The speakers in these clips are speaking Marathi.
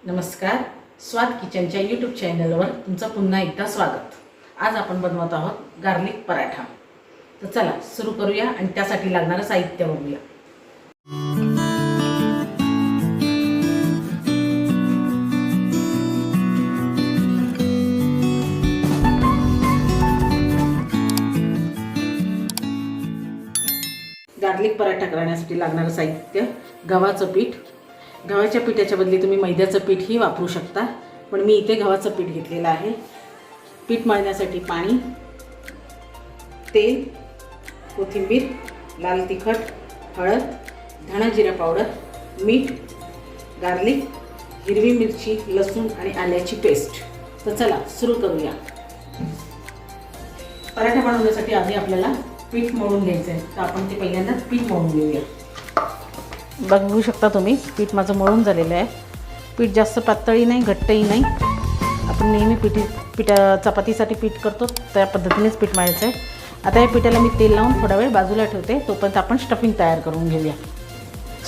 नमस्कार, स्वाद किचनच्या यूट्यूब चॅनलवर तुमचं पुन्हा एकदा स्वागत। आज आपण बनवत आहोत गार्लिक पराठा। तर चला सुरू करूया आणि त्यासाठी लागणारं साहित्य बघूया। गार्लिक पराठा करण्यासाठी लागणारं साहित्य गव्हाचं पीठ। गव्हाच्या पिठाच्या बदली तुम्ही मैद्याचं पीठही वापरू शकता, पण मी इथे गव्हाचं पीठ घेतलेलं आहे। पीठ मळण्यासाठी पाणी, तेल, कोथिंबीर, लाल तिखट, हळद, धणा जिरा पावडर, मीठ, गार्लिक, हिरवी मिरची, लसूण आणि आल्याची पेस्ट। तर चला सुरू करूया। पराठा बनवण्यासाठी आधी आपल्याला पीठ मळून घ्यायचं आहे, तर आपण ते पहिल्यांदा पीठ मळून घेऊया। बघू शकता तुम्ही पीठ माझं मळून झालेलं आहे। पीठ जास्त पातळही नाही घट्टही नाही, आपण नेहमी चपातीसाठी पीठ करतो त्या पद्धतीनेच पीठ मळायचं आहे। आता या पिठाला मी तेल लावून थोडा वेळ बाजूला ठेवते, तोपर्यंत आपण स्टफिंग तयार करून घेऊया।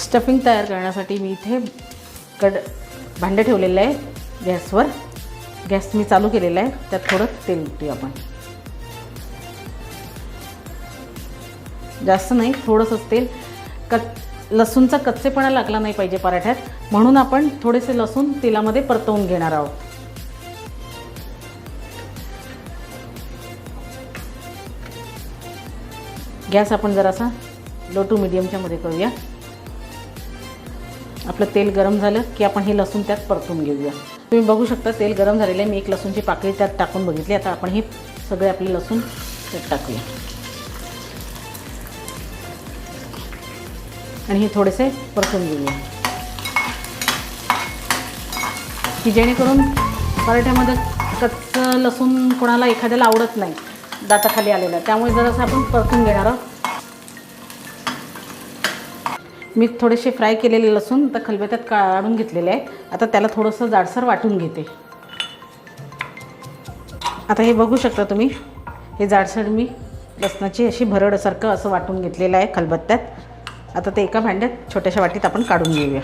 स्टफिंग तयार करण्यासाठी मी इथे भांडं ठेवलेलं आहे गॅसवर। गॅस मी चालू केलेला आहे, त्यात थोडं तेल टाकूया आपण। जास्त नाही, थोडंसंच तेल। लसूणचा कच्चेपणा लागला नाही पाहिजे पराठ्यात, म्हणून आपण थोडेसे लसूण तेलामध्ये परतवून घेणार आहोत। गॅस आपण जरासा लो टू मीडियमच्या मध्ये करूया। आपलं तेल गरम झालं की आपण हे लसूण त्यात परतून घेऊया। तुम्ही बघू शकता तेल गरम झालेलं आहे। मी एक लसूणची पाकळी त्यात टाकून बघितली। आता आपण हे सगळे आपले लसूण त्यात टाकूया आणि हे थोडेसे परतून घेऊया, की जेणेकरून पराठ्यामध्ये कच्चं लसूण कोणाला एखाद्याला आवडत नाही, दाताखाली आलेलं, त्यामुळे जरासं आपण परतून घेणार आहोत। मी थोडेसे फ्राय केलेले लसूण आता खलबत्त्यात काढून घेतलेले आहे। आता त्याला थोडंसं जाडसर वाटून घेते। आता हे बघू शकता तुम्ही, हे जाडसर मी लसणाची अशी भरडसारखं असं वाटून घेतलेलं आहे खलबत्त्यात। आता ते एका भांड्यात छोट्याशा वाटीत आपण काढून घेऊया।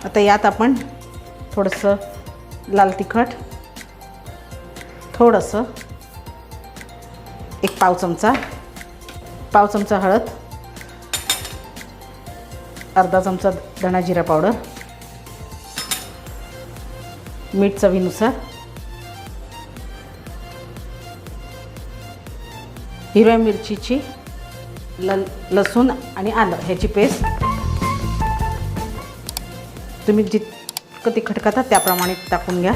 आता यात आपण थोडंसं लाल तिखट, थोडंसं एक पाव चमचा हळद, अर्धा चमचा धणा जिरा पावडर, मीठ चवीनुसार, हिरव्या मिरचीची, लसूण आणि आलं ह्याची पेस्ट। तुम्ही जितकं तिखट खाता त्याप्रमाणे टाकून घ्या।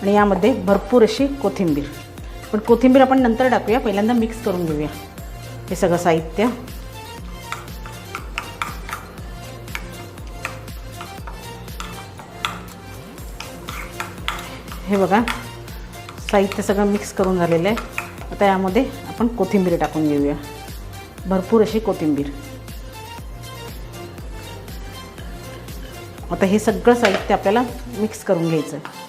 आणि यामध्ये भरपूर अशी कोथिंबीर, पण कोथिंबीर आपण नंतर टाकूया, पहिल्यांदा मिक्स करून घेऊया हे सगळं साहित्य। हे बघा साहित्य सगळं मिक्स करून झालेलं आहे। आता यामध्ये आपण कोथिंबीर टाकून घेऊया, भरपूर अशी कोथिंबीर। आता हे सगळं साहित्य आपल्याला मिक्स करून घ्यायचं आहे।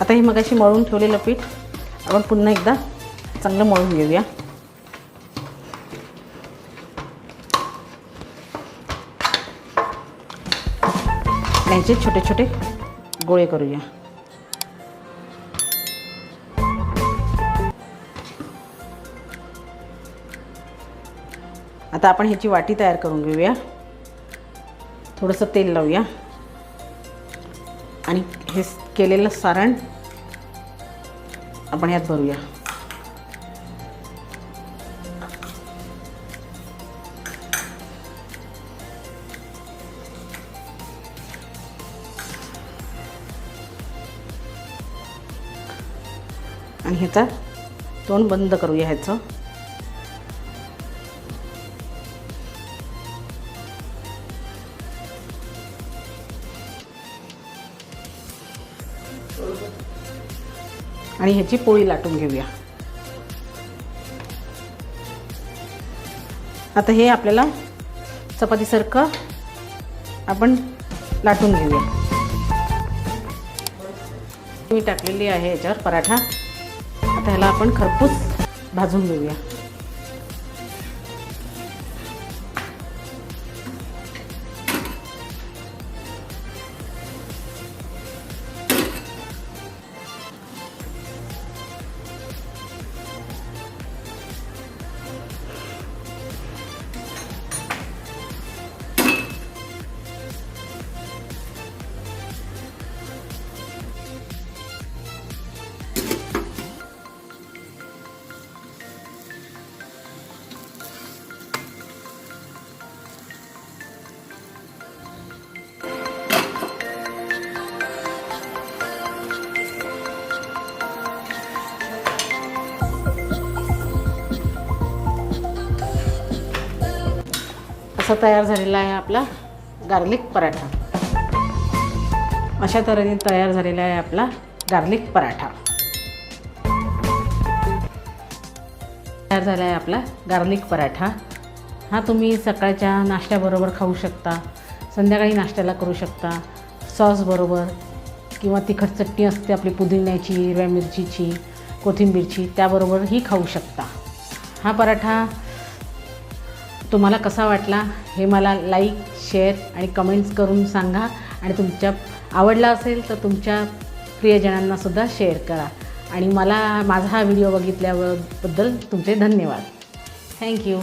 आता हे मगाशी मळून ठेवलेलं पीठ आपण पुन्हा एकदा चांगलं मळून घेऊया। याचे छोटे छोटे गोळे करूया। आता आपण ह्याची वाटी तयार करून घेऊया। थोडंसं तेल लावूया आणि हे केलेलं सारण आपण यात भरूया। आणि ह्याचा तोंड बंद करूया ह्याचं। आणि ह्याची पोळी लाटून घेऊया। आता हे आपल्याला चपातीसारखं आपण लाटून घेऊया. मी टाकलेली आहे याच्यावर पराठा. आता ह्याला आपण खरपूस भाजून घेऊया. असा तयार झालेला आहे आपला गार्लिक पराठा. अशा तऱ्हेने तयार झालेला आहे आपला गार्लिक पराठा. तयार झाला आहे आपला गार्लिक पराठा. हा तुम्ही सकाळच्या नाश्त्याबरोबर खाऊ शकता, संध्याकाळी नाश्त्याला करू शकता, सॉसबरोबर किंवा तिखट चटणी असते आपली पुदिन्याची, हिरव्या मिरचीची, कोथिंबीरची, त्याबरोबरही खाऊ शकता. हा पराठा तुम्हाला कसा वाटला हे मला लाईक, शेअर आणि कमेंट्स करून सांगा. आणि तुमच्या आवडला असेल तर तुमच्या प्रियजनांनासुद्धा शेअर करा. आणि माझा हा व्हिडिओ बघितल्याबद्दल तुमचे धन्यवाद. थँक्यू.